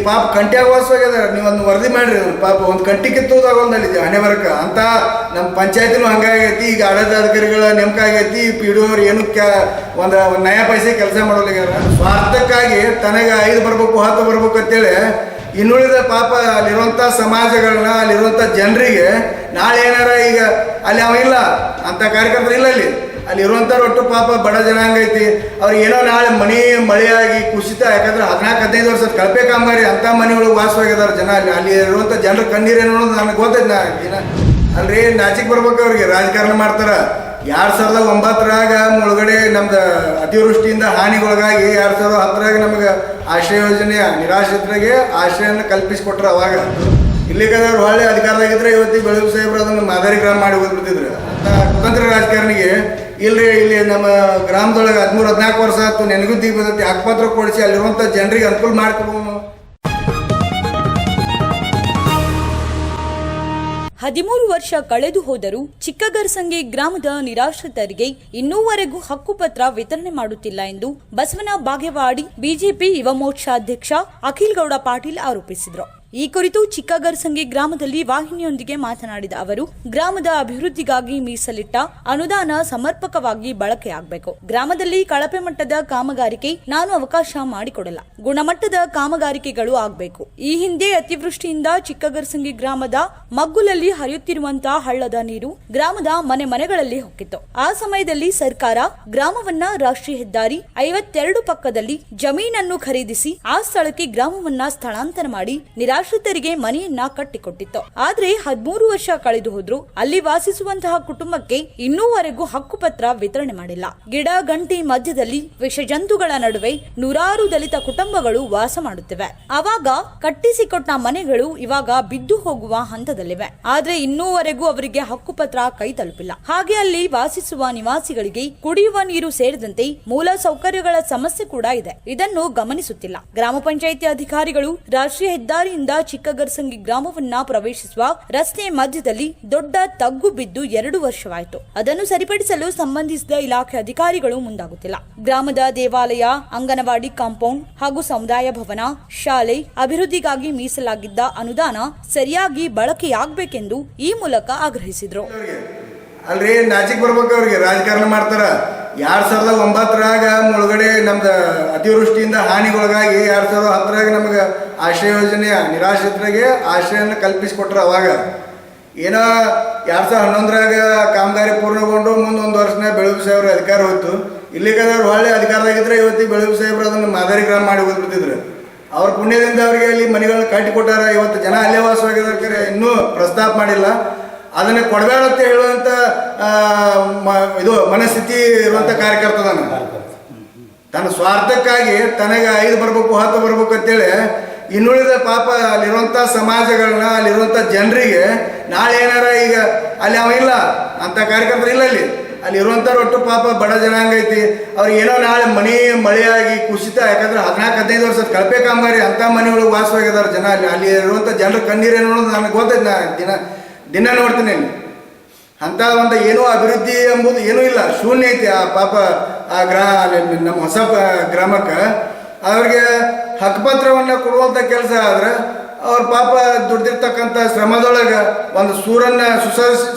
ಪಾಪ ಕಂಟ್ಯಾಗ ವಾಸವಾಗ್ಯದ. ನೀವು ಒಂದು ವರದಿ ಮಾಡ್ರಿ, ಪಾಪ ಒಂದು ಕಂಟಿ ಕಿತ್ತೋದಾಗಲ್ಲಿ ಹಣೆ ಬರಕ ಅಂತ. ನಮ್ಮ ಪಂಚಾಯತಿನೂ ಹಂಗಾಗೈತಿ. ಈಗ ಆಡಳಿತಾಧಿಕಾರಿಗಳ ನೇಮಕ ಆಗೈತಿ. ಪಿ ಡಿ ಅವ್ರು ಏನು ಒಂದು ನಯಾ ಪೈಸೆ ಕೆಲಸ ಮಾಡೋಲ್ಲಾಗ್ಯಾರ. ಸ್ವಾರ್ಥಕ್ಕಾಗಿ ತನಗೆ 5 ಬರ್ಬೇಕು 10 ಬರ್ಬೇಕು ಅಂತೇಳಿ ಇನ್ನುಳಿದ ಪಾಪ ಅಲ್ಲಿರುವಂಥ ಸಮಾಜಗಳನ್ನ, ಅಲ್ಲಿರುವಂಥ ಜನರಿಗೆ ನಾಳೆ ಏನಾರ ಈಗ ಅಲ್ಲಿ ಅವ ಇಲ್ಲ ಅಂತ ಕಾರ್ಯಕರ್ತರು ಇಲ್ಲ ಅಲ್ಲಿರುವಂಥವ್ರು ಒಟ್ಟು ಪಾಪ ಬಡ ಜನಾಂಗ ಐತಿ. ಅವ್ರಿಗೆ ಏನೋ ನಾಳೆ ಮಳೆಯಾಗಿ ಕುಸಿತ, ಯಾಕಂದ್ರೆ 14-15 ವರ್ಷದ ಕಳಪೆ ಕಾಮಗಾರಿ ಅಂಥ ಮನೆಯೊಳಗೆ ವಾಸವಾಗಿದ್ದಾರೆ ಜನ. ಅಲ್ಲಿ ಇರುವಂಥ ಜನರ ಕಣ್ಣೀರೇನು ಅನ್ನೋದು ನನಗೆ ಗೊತ್ತೈತೆ. ಅಲ್ರಿ ನಾಚಿಕ್ ಬರ್ಬೇಕು ಅವ್ರಿಗೆ. ರಾಜಕಾರಣ ಮಾಡ್ತಾರೆ. 2009 ಮುಳುಗಡೆ ನಮ್ದು ಅತಿವೃಷ್ಟಿಯಿಂದ ಹಾನಿಗೊಳಗಾಗಿ 2010 ನಮಗೆ ಆಶ್ರಯ ಯೋಜನೆಯ ನಿರಾಶ್ರಿತರಿಗೆ ಆಶ್ರಯನ ಕಲ್ಪಿಸಿಕೊಟ್ರು. ಅವಾಗ ಇಲ್ಲಿಗದವ್ರು ಒಳ್ಳೆ ಅಧಿಕಾರದಾಗಿದ್ರೆ ಇವತ್ತಿಗೆ ಬೆಳಗ್ಗೆ ಸಾಹೇಬ್ರು ಅದನ್ನು ಮಾದರಿ ಗ್ರಾಮ ಮಾಡಿ ಹೋಗ್ಬಿಡ್ತಿದ್ರು. ಅಂತ ಕುತಂತ್ರ ರಾಜಕಾರಣಿಗೆ ಇಲ್ಲಿ ನಮ್ಮ ಗ್ರಾಮದೊಳಗೆ 13-14 ವರ್ಷ ಆಯ್ತು ನೆನಗುದ್ದಿ ಬದತಿ ಹಕ್ಕುಪತ್ರ ಕೊಡಿಸಿ ಅಲ್ಲಿರುವಂಥ ಜನರಿಗೆ ಅನುಕೂಲ ಮಾಡ್ಕೊಬೋದು. 13 ವರ್ಷ ಕಳೆದು ಹೋದರೂ ಚಿಕ್ಕಗರಸಂಗಿ ಗ್ರಾಮದ ನಿರಾಶ್ರಿತರಿಗೆ ಇನ್ನೂವರೆಗೂ ಹಕ್ಕುಪತ್ರ ವಿತರಣೆ ಮಾಡುತ್ತಿಲ್ಲ ಎಂದು ಬಸವನ ಬಾಗೇವಾಡಿ ಬಿಜೆಪಿ ಯುವ ಮೋರ್ಚಾಧ್ಯಕ್ಷ ಅಖಿಲ್ ಗೌಡ ಪಾಟೀಲ್ ಆರೋಪಿಸಿದರು. ಈ ಕುರಿತು ಚಿಕ್ಕಗರಸಂಗಿ ಗ್ರಾಮದಲ್ಲಿ ವಾಹಿನಿಯೊಂದಿಗೆ ಮಾತನಾಡಿದ ಅವರು, ಗ್ರಾಮದ ಅಭಿವೃದ್ಧಿಗಾಗಿ ಮೀಸಲಿಟ್ಟ ಅನುದಾನ ಸಮರ್ಪಕವಾಗಿ ಬಳಕೆಯಾಗಬೇಕು. ಗ್ರಾಮದಲ್ಲಿ ಕಳಪೆ ಮಟ್ಟದ ಕಾಮಗಾರಿಕೆ ನಾನು ಅವಕಾಶ ಮಾಡಿಕೊಡಲ್ಲ. ಗುಣಮಟ್ಟದ ಕಾಮಗಾರಿಕೆಗಳು ಆಗಬೇಕು. ಈ ಹಿಂದೆ ಅತಿವೃಷ್ಟಿಯಿಂದ ಚಿಕ್ಕಗರಸಂಗಿ ಗ್ರಾಮದ ಮಗ್ಗುಲಲ್ಲಿ ಹರಿಯುತ್ತಿರುವಂತಹ ಹಳ್ಳದ ನೀರು ಗ್ರಾಮದ ಮನೆಗಳಲ್ಲಿ ಹೊಕ್ಕಿತ್ತು. ಆ ಸಮಯದಲ್ಲಿ ಸರ್ಕಾರ ಗ್ರಾಮವನ್ನ ರಾಷ್ಟ್ರೀಯ ಹೆದ್ದಾರಿ 52 ಪಕ್ಕದಲ್ಲಿ ಜಮೀನನ್ನು ಖರೀದಿಸಿ ಆ ಸ್ಥಳಕ್ಕೆ ಗ್ರಾಮವನ್ನ ಸ್ಥಳಾಂತರ ಮಾಡಿ ನಿರಾಶ್ರಿತರಿಗೆ ಮನೆಯನ್ನ ಕಟ್ಟಿಕೊಟ್ಟಿತ್ತು. ಆದ್ರೆ 13 ವರ್ಷ ಕಳೆದು ಹೋದ್ರು ಅಲ್ಲಿ ವಾಸಿಸುವಂತಹ ಕುಟುಂಬಕ್ಕೆ ಇನ್ನೂವರೆಗೂ ಹಕ್ಕುಪತ್ರ ವಿತರಣೆ ಮಾಡಿಲ್ಲ. ಗಿಡ ಗಂಟಿ ಮಧ್ಯದಲ್ಲಿ ವಿಷಜಂತುಗಳ ನಡುವೆ ನೂರಾರು ದಲಿತ ಕುಟುಂಬಗಳು ವಾಸ ಮಾಡುತ್ತಿವೆ. ಆವಾಗ ಕಟ್ಟಿಸಿಕೊಟ್ಟ ಮನೆಗಳು ಇವಾಗ ಬಿದ್ದು ಹೋಗುವ ಹಂತದಲ್ಲಿವೆ. ಆದ್ರೆ ಇನ್ನೂವರೆಗೂ ಅವರಿಗೆ ಹಕ್ಕುಪತ್ರ ಕೈ ತಲುಪಿಲ್ಲ. ಹಾಗೆ ಅಲ್ಲಿ ವಾಸಿಸುವ ನಿವಾಸಿಗಳಿಗೆ ಕುಡಿಯುವ ನೀರು ಸೇರಿದಂತೆ ಮೂಲ ಸೌಕರ್ಯಗಳ ಸಮಸ್ಯೆ ಕೂಡ ಇದೆ. ಇದನ್ನು ಗಮನಿಸುತ್ತಿಲ್ಲ. ಗ್ರಾಮ ಪಂಚಾಯಿತಿ ಅಧಿಕಾರಿಗಳು ರಾಷ್ಟ್ರೀಯ ಹೆದ್ದಾರಿಯಿಂದ ಚಿಕ್ಕಗರಸಂಗಿ ಗ್ರಾಮವನ್ನ ಪ್ರವೇಶಿಸುವ ರಸ್ತೆ ಮಧ್ಯದಲ್ಲಿ ದೊಡ್ಡ ತಗ್ಗು ಬಿದ್ದು 2 ವರ್ಷವಾಯಿತು. ಅದನ್ನು ಸರಿಪಡಿಸಲು ಸಂಬಂಧಿಸಿದ ಇಲಾಖೆ ಅಧಿಕಾರಿಗಳು ಮುಂದಾಗುತ್ತಿಲ್ಲ. ಗ್ರಾಮದ ದೇವಾಲಯ, ಅಂಗನವಾಡಿ ಕಾಂಪೌಂಡ್ ಹಾಗೂ ಸಮುದಾಯ ಭವನ, ಶಾಲೆ ಅಭಿವೃದ್ಧಿಗಾಗಿ ಮೀಸಲಾಗಿದ್ದ ಅನುದಾನ ಸರಿಯಾಗಿ ಬಳಕೆಯಾಗಬೇಕೆಂದು ಈ ಮೂಲಕ ಆಗ್ರಹಿಸಿದರು. ಅಲ್ರಿ ನಾಚಿಕ್ ಬರ್ಬೇಕು ಅವ್ರಿಗೆ. ರಾಜಕಾರಣ ಮಾಡ್ತಾರ. 2009 ಮುಳುಗಡೆ ನಮ್ದು ಅತಿವೃಷ್ಟಿಯಿಂದ ಹಾನಿಗೊಳಗಾಗಿ 2010 ನಮಗೆ ಆಶ್ರಯ ಯೋಜನೆಯ ನಿರಾಶ್ರಿತರಿಗೆ ಆಶ್ರಯನ ಕಲ್ಪಿಸಿಕೊಟ್ರು. ಅವಾಗ ಏನೋ 2011 ಕಾಮಗಾರಿ ಪೂರ್ಣಗೊಂಡು ಮುಂದೊಂದು ವರ್ಷನ ಬೆಳಗ್ಗೆ ಸಾಹೇಬ್ರ ಅಧಿಕಾರ ಹೋಯ್ತು. ಇಲ್ಲಿಗದವ್ರು ಒಳ್ಳೆ ಅಧಿಕಾರದಾಗಿದ್ರೆ ಇವತ್ತಿಗೆ ಬೆಳಗ್ಗೆ ಸಾಹೇಬ್ರು ಅದನ್ನು ಮಾದರಿ ಗ್ರಾಮ ಮಾಡಿ ಹೋಗ್ಬಿಡ್ತಿದ್ರು. ಅವ್ರ ಪುಣ್ಯದಿಂದ ಅವರಿಗೆ ಅಲ್ಲಿ ಮನೆಗಳನ್ನ ಕಟ್ಟಿಕೊಟ್ಟಾರ. ಇವತ್ತು ಜನ ಅಲ್ಲೇ ವಾಸವಾಗಿದ್ದಾರೆ. ಇನ್ನೂ ಪ್ರಸ್ತಾಪ ಮಾಡಿಲ್ಲ. ಅದನ್ನು ಕೊಡಬೇಡಂತ ಹೇಳುವಂಥ ಇದು ಮನಸ್ಥಿತಿ ಇರುವಂಥ ಕಾರ್ಯಕರ್ತದಾನ. ತನ್ನ ಸ್ವಾರ್ಥಕ್ಕಾಗಿ ತನಗೆ 5 ಬರ್ಬೇಕು 10 ಬರ್ಬೇಕು ಅಂತೇಳಿ ಇನ್ನುಳಿದ ಪಾಪ ಅಲ್ಲಿರುವಂಥ ಸಮಾಜಗಳನ್ನ, ಅಲ್ಲಿರುವಂಥ ಜನರಿಗೆ ನಾಳೆ ಏನಾರ ಈಗ ಅಲ್ಲಿ ಅವ ಇಲ್ಲ ಅಂತ ಕಾರ್ಯಕರ್ತರು ಇಲ್ಲ ಅಲ್ಲಿರುವಂಥವ್ರು ಒಟ್ಟು ಪಾಪ ಬಡ ಜನಾಂಗ ಐತಿ. ಅವ್ರಿಗೆ ಏನೋ ನಾಳೆ ಮಳೆಯಾಗಿ ಕುಸಿತ, ಯಾಕಂದ್ರೆ 14-15 ವರ್ಷದ ಕಳಪೆ ಕಾಮಗಾರಿ ಅಂಥ ಮನೆಯೊಳಗೆ ವಾಸವಾಗಿದ್ದಾರೆ ಜನ. ಅಲ್ಲಿ ಇರುವಂಥ ಜನರ ಕಣ್ಣೀರೇನು ಅನ್ನೋದು ನನಗೆ ಗೊತ್ತೈತೆ. ದಿನ ನೋಡ್ತೀನಿ ಅಂತ ಒಂದು ಏನೋ ಅಭಿವೃದ್ಧಿ ಎಂಬುದು ಏನೂ ಇಲ್ಲ, ಶೂನ್ಯ ಐತಿ. ಆ ಪಾಪ ಆ ನಮ್ಮ ಹೊಸ ಗ್ರಾಮಕ್ಕೆ ಅವ್ರಿಗೆ ಹಕ್ಕುಪತ್ರವನ್ನು ಕೊಡುವಂಥ ಕೆಲಸ ಆದ್ರೆ ಅವ್ರ ಪಾಪ ದುಡ್ದಿರ್ತಕ್ಕಂಥ ಶ್ರಮದೊಳಗೆ ಒಂದು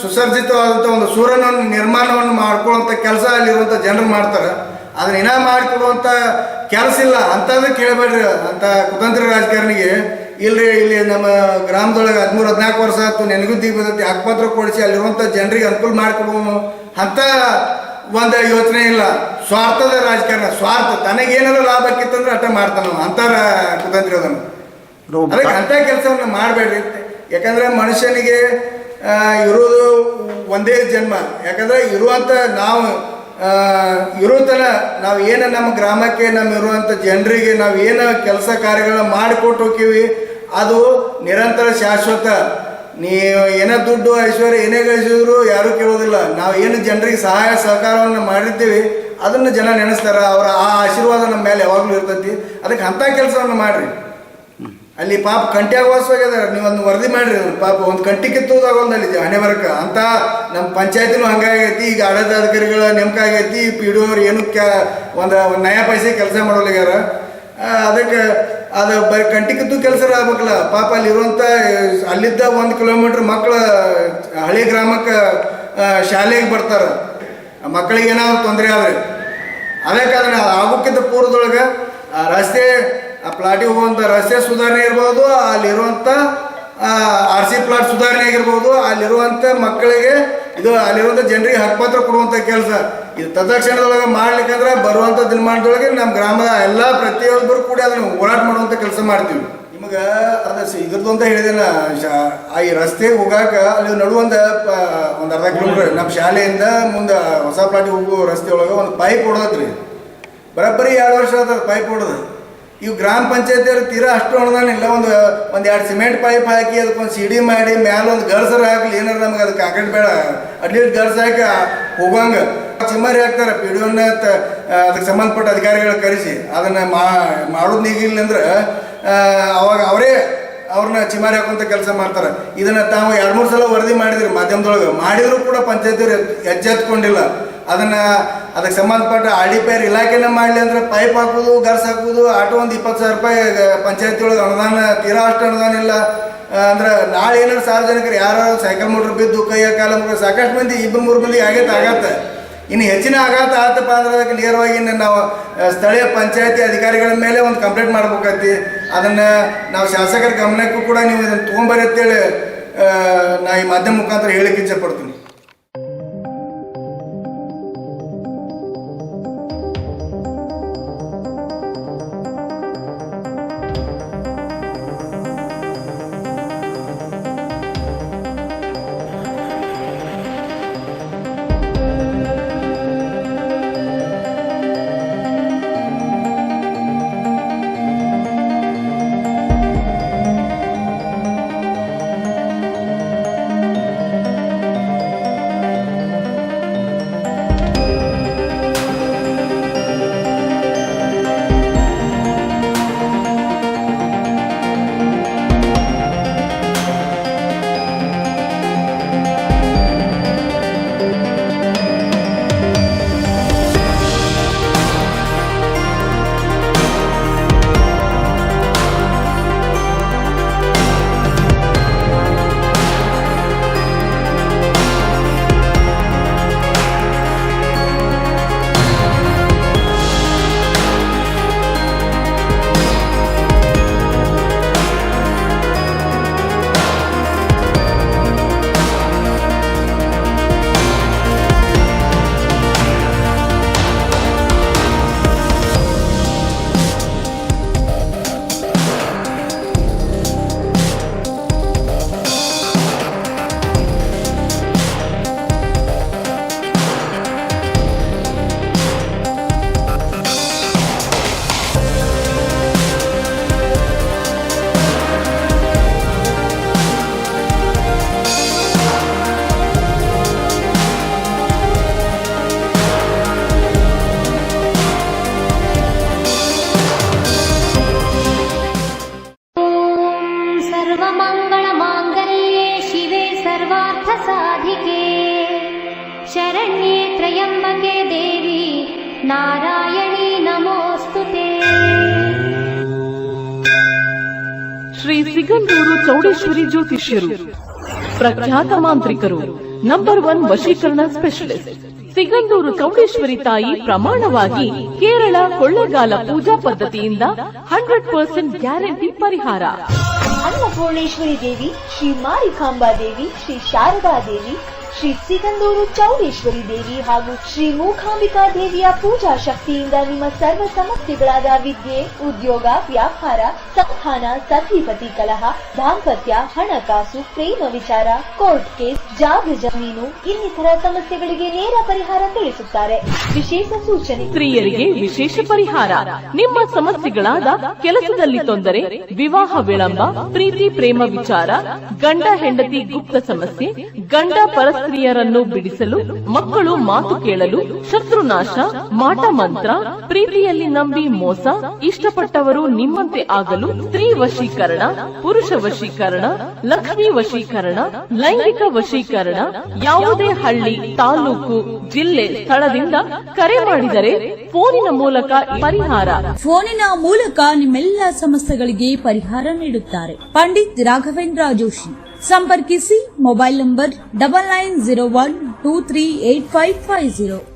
ಸುಸರ್ಜಿತವಾದಂಥ ಒಂದು ಸೂರನನ್ನು ನಿರ್ಮಾಣವನ್ನು ಮಾಡ್ಕೊಳ್ಳುವಂಥ ಕೆಲಸ ಅಲ್ಲಿರುವಂಥ ಜನರು ಮಾಡ್ತಾರೆ. ಅದನ್ನ ಇನ್ನ ಮಾಡಿಕೊಡುವಂಥ ಕೆಲಸ ಇಲ್ಲ. ಅಂಥದ್ದು ಕೇಳಬೇಡ್ರಿ ಅಂತ ಕುತಂತ್ರ ರಾಜಕಾರಣಿಗೆ. ಇಲ್ಲಿ ನಮ್ಮ ಗ್ರಾಮದೊಳಗೆ 13-14 ವರ್ಷ ಆಯ್ತು ನೆನಗುದ್ದಿ ಬದತಿ ಹಕ್ಕುಪತ್ರ ಕೊಡಿಸಿ ಅಲ್ಲಿರುವಂಥ ಜನರಿಗೆ ಅನುಕೂಲ ಮಾಡಿಕೊಡುವ ಅಂತ ಒಂದು ಯೋಚನೆ ಇಲ್ಲ. ಸ್ವಾರ್ಥದ ರಾಜಕಾರಣ. ಸ್ವಾರ್ಥ ತನಗೇನಾದ್ರು ಲಾಭ ಆಕಿತ್ತಂದ್ರೆ ಅಟ ಮಾಡ್ತಾನ ಅಂತಾರ ಕುತಂತ್ರಿ. ಅದನ್ನು ಅದಕ್ಕೆ ಅಂಥ ಕೆಲಸವನ್ನು ಮಾಡಬೇಡ್ರಿ. ಯಾಕಂದ್ರೆ ಮನುಷ್ಯನಿಗೆ ಇರೋದು ಒಂದೇ ಜನ್ಮ. ಯಾಕಂದ್ರೆ ಇರುವಂಥ ನಾವು ಇರೋತನ ನಾವು ಏನು ನಮ್ಮ ಗ್ರಾಮಕ್ಕೆ ನಮ್ಮ ಇರುವಂಥ ಜನರಿಗೆ ನಾವು ಏನು ಕೆಲಸ ಕಾರ್ಯಗಳನ್ನ ಮಾಡಿಕೊಟ್ಟು ಹೋಗ್ತೀವಿ ಅದು ನಿರಂತರ ಶಾಶ್ವತ. ನೀವು ಏನೋ ದುಡ್ಡು ಐಶ್ವರ್ಯ ಏನೇ ಗಳಿಸಿದ್ರು ಯಾರೂ ಕೇಳೋದಿಲ್ಲ. ನಾವು ಏನು ಜನರಿಗೆ ಸಹಾಯ ಸಹಕಾರವನ್ನು ಮಾಡಿರ್ತೀವಿ ಅದನ್ನು ಜನ ನೆನೆಸ್ತಾರೆ. ಅವರ ಆ ಆಶೀರ್ವಾದ ನಮ್ಮ ಮೇಲೆ ಯಾವಾಗಲೂ ಇರ್ತೈತಿ. ಅದಕ್ಕೆ ಅಂಥ ಕೆಲಸವನ್ನು ಮಾಡಿರಿ. ಅಲ್ಲಿ ಪಾಪ ಕಂಟ್ಯಾಗ ವಾಸವಾಗ್ಯದ. ನೀವು ಒಂದು ವರದಿ ಮಾಡ್ರಿ. ಪಾಪ ಒಂದು ಕಂಟಿ ಕಿತ್ತೋದಾಗಲ್ಲಿ ಹಣೆ ಬರಕ ಅಂತ. ನಮ್ಮ ಪಂಚಾಯತಿನೂ ಹಂಗಾಗೈತಿ. ಈಗ ಆಡಳಿತಾಧಿಕಾರಿಗಳ ನೇಮಕ ಆಗೈತಿ. ಪಿ ಡಿ ಅವ್ರು ಏನು ಒಂದು ನಯಾ ಪೈಸೆ ಕೆಲಸ ಮಾಡೋಲ್ಲಾಗ್ಯಾರ. ಅದಕ್ಕೆ ಅದು ಬರೀ ಕಂಟಿಕಿದ್ದು ಕೆಲಸ ಆಗ್ಬೇಕಲ್ಲ. ಪಾಪ ಅಲ್ಲಿರುವಂಥ ಅಲ್ಲಿದ್ದ 1 ಕಿಲೋಮೀಟ್ರ್ ಮಕ್ಕಳು ಹಳೆ ಗ್ರಾಮಕ್ಕೆ ಶಾಲೆಗೆ ಬರ್ತಾರೆ. ಮಕ್ಕಳಿಗೆ ಏನಾದ್ರು ತೊಂದರೆ ಆದರೆ ಅದೇ ಕಾರಣ ಆಗೋಕ್ಕಿಂತ ಪೂರ್ವದೊಳಗೆ ಆ ರಸ್ತೆ, ಆ ಪ್ಲಾಟಿಗೆ ಹೋಗುವಂಥ ರಸ್ತೆ ಸುಧಾರಣೆ ಇರ್ಬೋದು, ಅಲ್ಲಿರುವಂಥ RC ಪ್ಲಾಟ್ ಸುಧಾರಣೆ ಆಗಿರ್ಬೋದು, ಅಲ್ಲಿರುವಂಥ ಮಕ್ಕಳಿಗೆ ಅಲ್ಲಿರುವಂಥ ಜನರಿಗೆ ಹಕ್ಕುಪತ್ರ ಕೊಡುವಂಥ ಕೆಲಸ ಇದು ತತ್ಕ್ಷಣದೊಳಗೆ ಮಾಡ್ಲಿಕ್ಕಂದ್ರೆ ಬರುವಂಥ ದಿನಮಾನದೊಳಗೆ ನಮ್ಮ ಗ್ರಾಮದ ಎಲ್ಲ ಪ್ರತಿಯೊಬ್ಬರು ಕೂಡ ಅದನ್ನು ಹೋರಾಟ ಮಾಡುವಂಥ ಕೆಲಸ ಮಾಡ್ತೀವಿ. ನಿಮಗೆ ಇದ್ರದ್ದು ಅಂತ ಹೇಳಿದೇನ, ಈ ರಸ್ತೆಗೆ ಹೋಗಾಕ ಅಲ್ಲಿ ನಡುವಂದ ಒಂದು ಅರ್ಧ ಕಿಲೋಮೀಟರ್ ನಮ್ಮ ಶಾಲೆಯಿಂದ ಮುಂದೆ ಹೊಸ ಪ್ಲಾಟಿಗೆ ಹೋಗೋ ರಸ್ತೆ ಒಳಗೆ ಒಂದು ಪೈಪ್ ಹೊಡೆದ್ರಿ. ಬರೋಬ್ಬರಿ 2 ವರ್ಷ ಆದ ಪೈಪ್ ಹೊಡೆದು. ಇವು ಗ್ರಾಮ ಪಂಚಾಯತಿಯವ್ರು ತೀರಾ ಅಷ್ಟು ಅನುದಾನ ಇಲ್ಲ. ಒಂದು 2 ಸಿಮೆಂಟ್ ಪೈಪ್ ಹಾಕಿ ಅದಕ್ಕೊಂದು ಸಿಡಿ ಮಾಡಿ ಮ್ಯಾಲೆ ಒಂದು ಗರ್ಸರ ಹಾಕಲಿ, ಏನಾರು ನಮ್ಗೆ ಅದು ಕಾಂಕ್ರೀಟ್ ಬೇಡ, ಅಟ್ಲೀಸ್ಟ್ ಗರ್ಸ್ ಹಾಕಿ ಹೋಗಂಗೆ ಚಿಮ್ಮರಿ ಹಾಕ್ತಾರೆ. PDOನ ಅದಕ್ಕೆ ಸಂಬಂಧಪಟ್ಟ ಅಧಿಕಾರಿಗಳು ಕರೆಸಿ ಅದನ್ನು ಮಾಡೋದು ನೀಗಿಲ್ಲ ಅಂದ್ರೆ ಅವಾಗ ಅವ್ರನ್ನ ಚಿಮಾರಿ ಹಾಕುವಂಥ ಕೆಲಸ ಮಾಡ್ತಾರೆ. ಇದನ್ನು ತಾವು 2-3 ಸಲ ವರದಿ ಮಾಡಿದ್ರಿ ಮಾಧ್ಯಮದೊಳಗೆ, ಮಾಡಿದರೂ ಕೂಡ ಪಂಚಾಯತಿಯವ್ರು ಎಚ್ಚೆತ್ಕೊಂಡಿಲ್ಲ. ಅದಕ್ಕೆ ಸಂಬಂಧಪಟ್ಟ RDPR ಇಲಾಖೆನ ಮಾಡಲಿ ಅಂದ್ರೆ ಪೈಪ್ ಹಾಕೋದು, ಗರ್ಸ್ ಹಾಕೋದು, ಆಟೋ ಒಂದು 20,000 ರೂಪಾಯಿ ಪಂಚಾಯತಿ ಒಳಗೆ ಅನುದಾನ, ತೀರಾ ಅಷ್ಟು ಅನುದಾನ ಇಲ್ಲ. ಅಂದ್ರೆ ನಾಳೆ ಏನಾದ್ರು ಸಾರ್ವಜನಿಕರು ಯಾರು ಸೈಕಲ್ ಮೋಟ್ರ್ ಬಿದ್ದು ಕೈಯ ಕಾಲ ಮುಗಿದು ಸಾಕಷ್ಟು ಮಂದಿ 2-3 ಮಂದಿ ಆಗತ್ತೆ. ಇನ್ನು ಹೆಚ್ಚಿನ ಆಘಾತ ಆತಪ್ಪ ಅಂದ್ರೆ ಅದಕ್ಕೆ ನೇರವಾಗಿ ನಾವು ಸ್ಥಳೀಯ ಪಂಚಾಯತಿ ಅಧಿಕಾರಿಗಳ ಮೇಲೆ ಒಂದು ಕಂಪ್ಲೇಂಟ್ ಮಾಡ್ಬೇಕಾಗ್ತಿ. ಅದನ್ನು ನಾವು ಶಾಸಕರ ಗಮನಕ್ಕೂ ಕೂಡ ನೀವು ಇದನ್ನು ತೊಗೊಂಬರಿ ಅಂತೇಳಿ ನಾ ಈ ಮಾಧ್ಯಮ ಮುಖಾಂತರ ಹೇಳಿಕ್ಕೆ ಇಚ್ಛೆ ಪಡ್ತೀನಿ. शरण्ये त्र्यम्बके देवी नारायणी नमोस्तुते। ಶ್ರೀ ಸಿಗಂದೂರು ಚೌಡೇಶ್ವರಿ ಜ್ಯೋತಿಷ್ಯರು ಪ್ರಖ್ಯಾತ ಮಾಂತ್ರಿಕರು, ನಂಬರ್ 1 ವಶೀಕರಣ ಸ್ಪೆಷಲಿಸ್ಟ್. ಸಿಗಂದೂರು ಚೌಡೇಶ್ವರಿ ತಾಯಿ ಪ್ರಮಾಣವಾಗಿ ಕೇರಳ ಕೊಳ್ಳೆಗಾಲ ಪೂಜಾ ಪದ್ಧತಿಯಿಂದ 100% ಗ್ಯಾರಂಟಿ ಪರಿಹಾರ. ಅನ್ನಪೂರ್ಣೇಶ್ವರಿ ದೇವಿ, ಶ್ರೀ ಮಾರಿಕಾಂಬಾ ದೇವಿ, ಶ್ರೀ ಶಾರದಾ ದೇವಿ, ಶ್ರೀ ಸಿಗಂದೂರು ಚೌಡೇಶ್ವರಿ ದೇವಿ ಹಾಗೂ ಶ್ರೀ ಮೂಕಾಂಬಿಕಾ ದೇವಿಯ ಪೂಜಾ ಶಕ್ತಿಯಿಂದ ನಿಮ್ಮ ಸರ್ವ ಸಮಸ್ಯೆಗಳಾದ ವಿದ್ಯೆ, ಉದ್ಯೋಗ, ವ್ಯಾಪಾರ, ಸಂಧಾನ, ಸತಿಪತಿ ಕಲಹ, ದಾಂಪತ್ಯ, ಹಣಕಾಸು, ಪ್ರೇಮ ವಿಚಾರ, ಕೋರ್ಟ್ ಕೇಸ್, ಜಾಗ ಜಮೀನು ಇನ್ನಿತರ ಸಮಸ್ಯೆಗಳಿಗೆ ನೇರ ಪರಿಹಾರ ತಿಳಿಸುತ್ತಾರೆ. ವಿಶೇಷ ಸೂಚನೆ: ಸ್ತ್ರೀಯರಿಗೆ ವಿಶೇಷ ಪರಿಹಾರ. ನಿಮ್ಮ ಸಮಸ್ಯೆಗಳಾದ ಕೆಲಸದಲ್ಲಿ ತೊಂದರೆ, ವಿವಾಹ ವಿಳಂಬ, ಪ್ರೀತಿ ಪ್ರೇಮ ವಿಚಾರ, ಗಂಡ ಹೆಂಡತಿ ಗುಪ್ತ ಸಮಸ್ಯೆ, ಗಂಡ ಪರಸ್ಪರ ಸ್ತ್ರೀಯರನ್ನು ಬಿಡಿಸಲು, ಮಕ್ಕಳು ಮಾತು ಕೇಳಲು, ಶತ್ರುನಾಶ, ಮಾಟ ಮಂತ್ರ, ಪ್ರೀತಿಯಲ್ಲಿ ನಂಬಿ ಮೋಸ, ಇಷ್ಟಪಟ್ಟವರು ನಿಮ್ಮಂತೆ ಆಗಲು, ಸ್ತ್ರೀ ವಶೀಕರಣ, ಪುರುಷ ವಶೀಕರಣ, ಲಕ್ಷ್ಮೀ ವಶೀಕರಣ, ಲೈಂಗಿಕ ವಶೀಕರಣ, ಯಾವುದೇ ಹಳ್ಳಿ, ತಾಲೂಕು, ಜಿಲ್ಲೆ, ಸ್ಥಳದಿಂದ ಕರೆ ಮಾಡಿದರೆ ಫೋನಿನ ಮೂಲಕ ಪರಿಹಾರ. ಫೋನಿನ ಮೂಲಕ ನಿಮ್ಮೆಲ್ಲ ಸಮಸ್ಯೆಗಳಿಗೆ ಪರಿಹಾರ ನೀಡುತ್ತಾರೆ. ಪಂಡಿತ್ ರಾಘವೇಂದ್ರ ಜೋಶಿ. ಸಂಪರ್ಕಿಸಿ. Mobile number 9901238550.